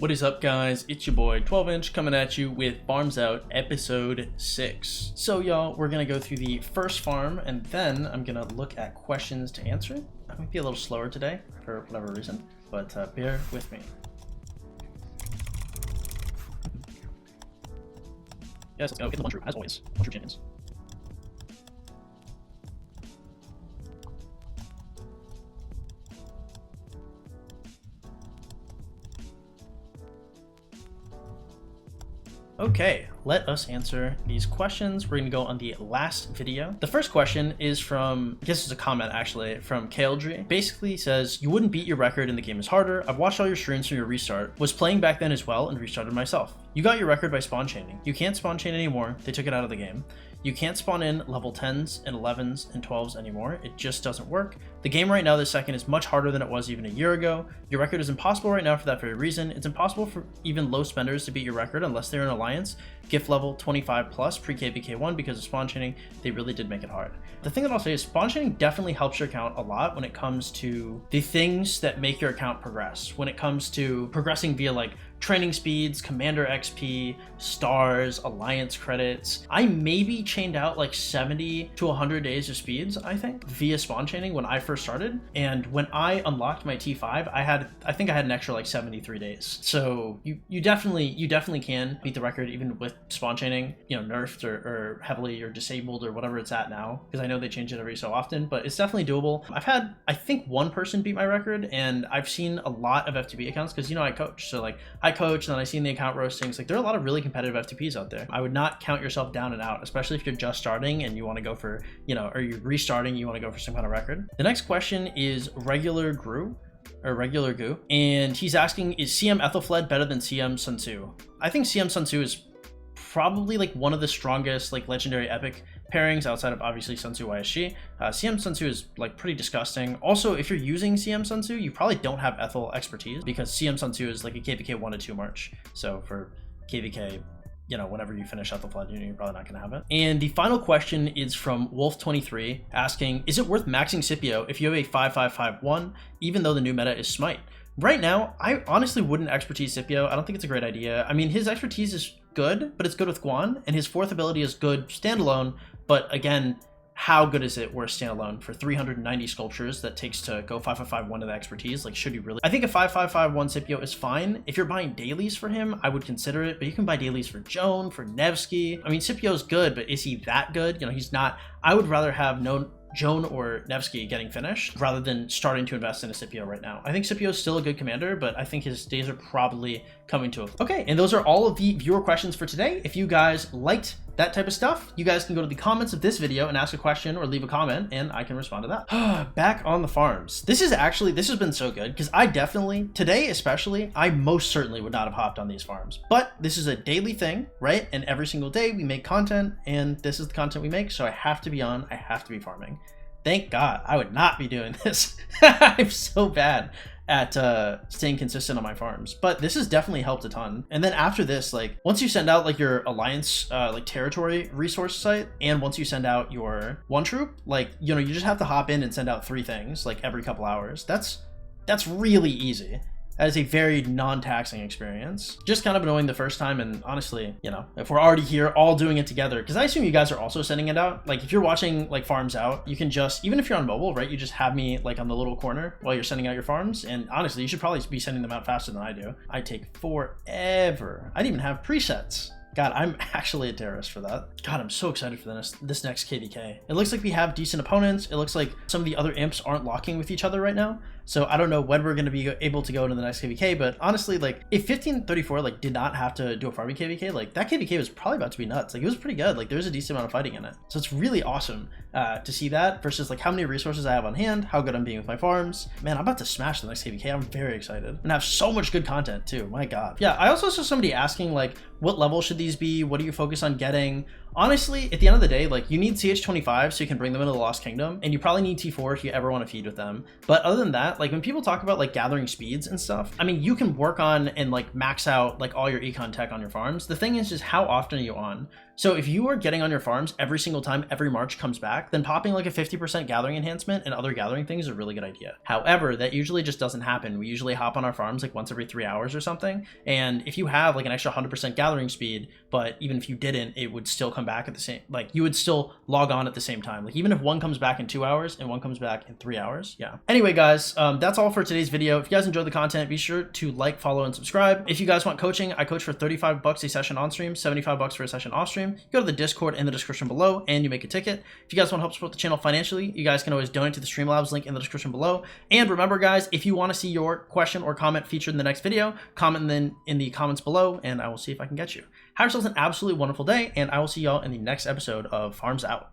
What is up, guys? It's your boy 12-inch coming at you with FarmsOut episode 6. So y'all, we're gonna go through the first farm and then I'm gonna look at questions to answer. I might be a little slower today for whatever reason, but bear with me. Yes, let's go. Get the one troop, as always. One troop champions. Okay, let us answer these questions. We're gonna go on the last video. The first question is from, I guess it's a comment actually, from Kaldry. Basically says, you wouldn't beat your record and the game is harder. I've watched all your streams from your restart. Was playing back then as well and restarted myself. You got your record by spawn chaining. You can't spawn chain anymore. They took it out of the game. You can't spawn in level 10s and 11s and 12s anymore. It just doesn't work. The game right now this second is much harder than it was even a year ago. Your record is impossible right now for that very reason. It's impossible for even low spenders to beat your record unless they're in Alliance. Gift level 25 plus pre-KBK1 because of spawn chaining. They really did make it hard. The thing that I'll say is spawn chaining definitely helps your account a lot when it comes to the things that make your account progress. When it comes to progressing via like training speeds, commander XP, stars, alliance credits. I maybe chained out like 70 to 100 days of speeds, I think, via spawn chaining when I first started. And when I unlocked my T5, I think I had an extra like 73 days. So you definitely can beat the record even with spawn chaining, you know, nerfed or heavily or disabled or whatever it's at now, because I know they change it every so often, but it's definitely doable. I've had, I think, one person beat my record, and I've seen a lot of FTP accounts because, you know, I coach. So like I coach and then I seen the account roastings. Like there are a lot of really competitive FTPs out there. I would not count yourself down and out, especially if you're just starting and you want to go for, you know, or you're restarting, you want to go for some kind of record. The next question is regular Goo, and he's asking, is CM Ethelfled better than CM Sun Tzu? I think CM Sun Tzu is probably like one of the strongest like legendary epic pairings outside of obviously Sun Tzu YSG. CM Sun Tzu is like pretty disgusting. Also, if you're using CM Sun Tzu, you probably don't have Ethel expertise because CM Sun Tzu is like a KVK 1 to 2 march. So for KVK, you know, whenever you finish Ethelfled, you're probably not gonna have it. And the final question is from Wolf23 asking, is it worth maxing Scipio if you have a 5-5-5-1 even though the new meta is Smite? Right now, I honestly wouldn't expertise Scipio. I don't think it's a great idea. I mean, his expertise is good, but it's good with Guan, and his fourth ability is good standalone, but again, how good is it where standalone for 390 sculptures that takes to go 5-5-5-1 to the expertise? Like, should you really? I think a 5-5-5-1 Scipio is fine. If you're buying dailies for him, I would consider it, but you can buy dailies for Joan, for Nevsky. I mean, Scipio's good, but is he that good? You know, he's not. I would rather have Joan or Nevsky getting finished rather than starting to invest in a Scipio right now. I think Scipio is still a good commander, but I think his days are probably coming to a close. Okay, and those are all of the viewer questions for today. If you guys liked that type of stuff, you guys can go to the comments of this video and ask a question or leave a comment and I can respond to that. Back on the farms. This has been so good because I definitely, today especially, I most certainly would not have hopped on these farms. But this is a daily thing, right? And every single day we make content and this is the content we make. So I have to be on, I have to be farming. Thank God I would not be doing this. I'm so bad at staying consistent on my farms, but this has definitely helped a ton. And then after this, like once you send out like your alliance like territory resource site, and once you send out your one troop, like, you know, you just have to hop in and send out 3 things like every couple hours. That's really easy. That is a very non-taxing experience. Just kind of annoying the first time, and honestly, you know, if we're already here all doing it together, because I assume you guys are also sending it out. Like if you're watching like FarmsOut, you can just, even if you're on mobile, right, you just have me like on the little corner while you're sending out your farms, and honestly, you should probably be sending them out faster than I do. I take forever. I didn't even have presets. God, I'm actually a terrorist for that. God, I'm so excited for this next KVK. It looks like we have decent opponents. It looks like some of the other imps aren't locking with each other right now. So I don't know when we're going to be able to go into the next KVK, but honestly, like if 1534 like did not have to do a farming KVK, like that KVK was probably about to be nuts. Like it was pretty good. Like there's a decent amount of fighting in it. So it's really awesome to see that versus like how many resources I have on hand, how good I'm being with my farms. Man, I'm about to smash the next KVK. I'm very excited and have so much good content too. My God. Yeah, I also saw somebody asking like, what level should these be? What do you focus on getting? Honestly, at the end of the day, like you need CH25 so you can bring them into the Lost Kingdom, and you probably need T4 if you ever want to feed with them. But other than that, like when people talk about like gathering speeds and stuff, I mean, you can work on and like max out like all your econ tech on your farms. The thing is just how often are you on? So if you are getting on your farms every single time every March comes back, then popping like a 50% gathering enhancement and other gathering things is a really good idea. However, that usually just doesn't happen. We usually hop on our farms like once every 3 hours or something. And if you have like an extra 100% gathering speed, but even if you didn't, it would still come back at the same, like you would still log on at the same time. Like even if one comes back in 2 hours and one comes back in 3 hours. Yeah. Anyway, guys, that's all for today's video. If you guys enjoyed the content, be sure to like, follow, and subscribe. If you guys want coaching, I coach for $35 a session on stream, $75 for a session off stream. Go to the Discord in the description below and you make a ticket. If you guys want to help support the channel financially, you guys can always donate to the Streamlabs link in the description below. And remember, guys, if you want to see your question or comment featured in the next video, comment then in the comments below and I will see if I can get you. Have yourselves an absolutely wonderful day, and I will see y'all in the next episode of Farms Out.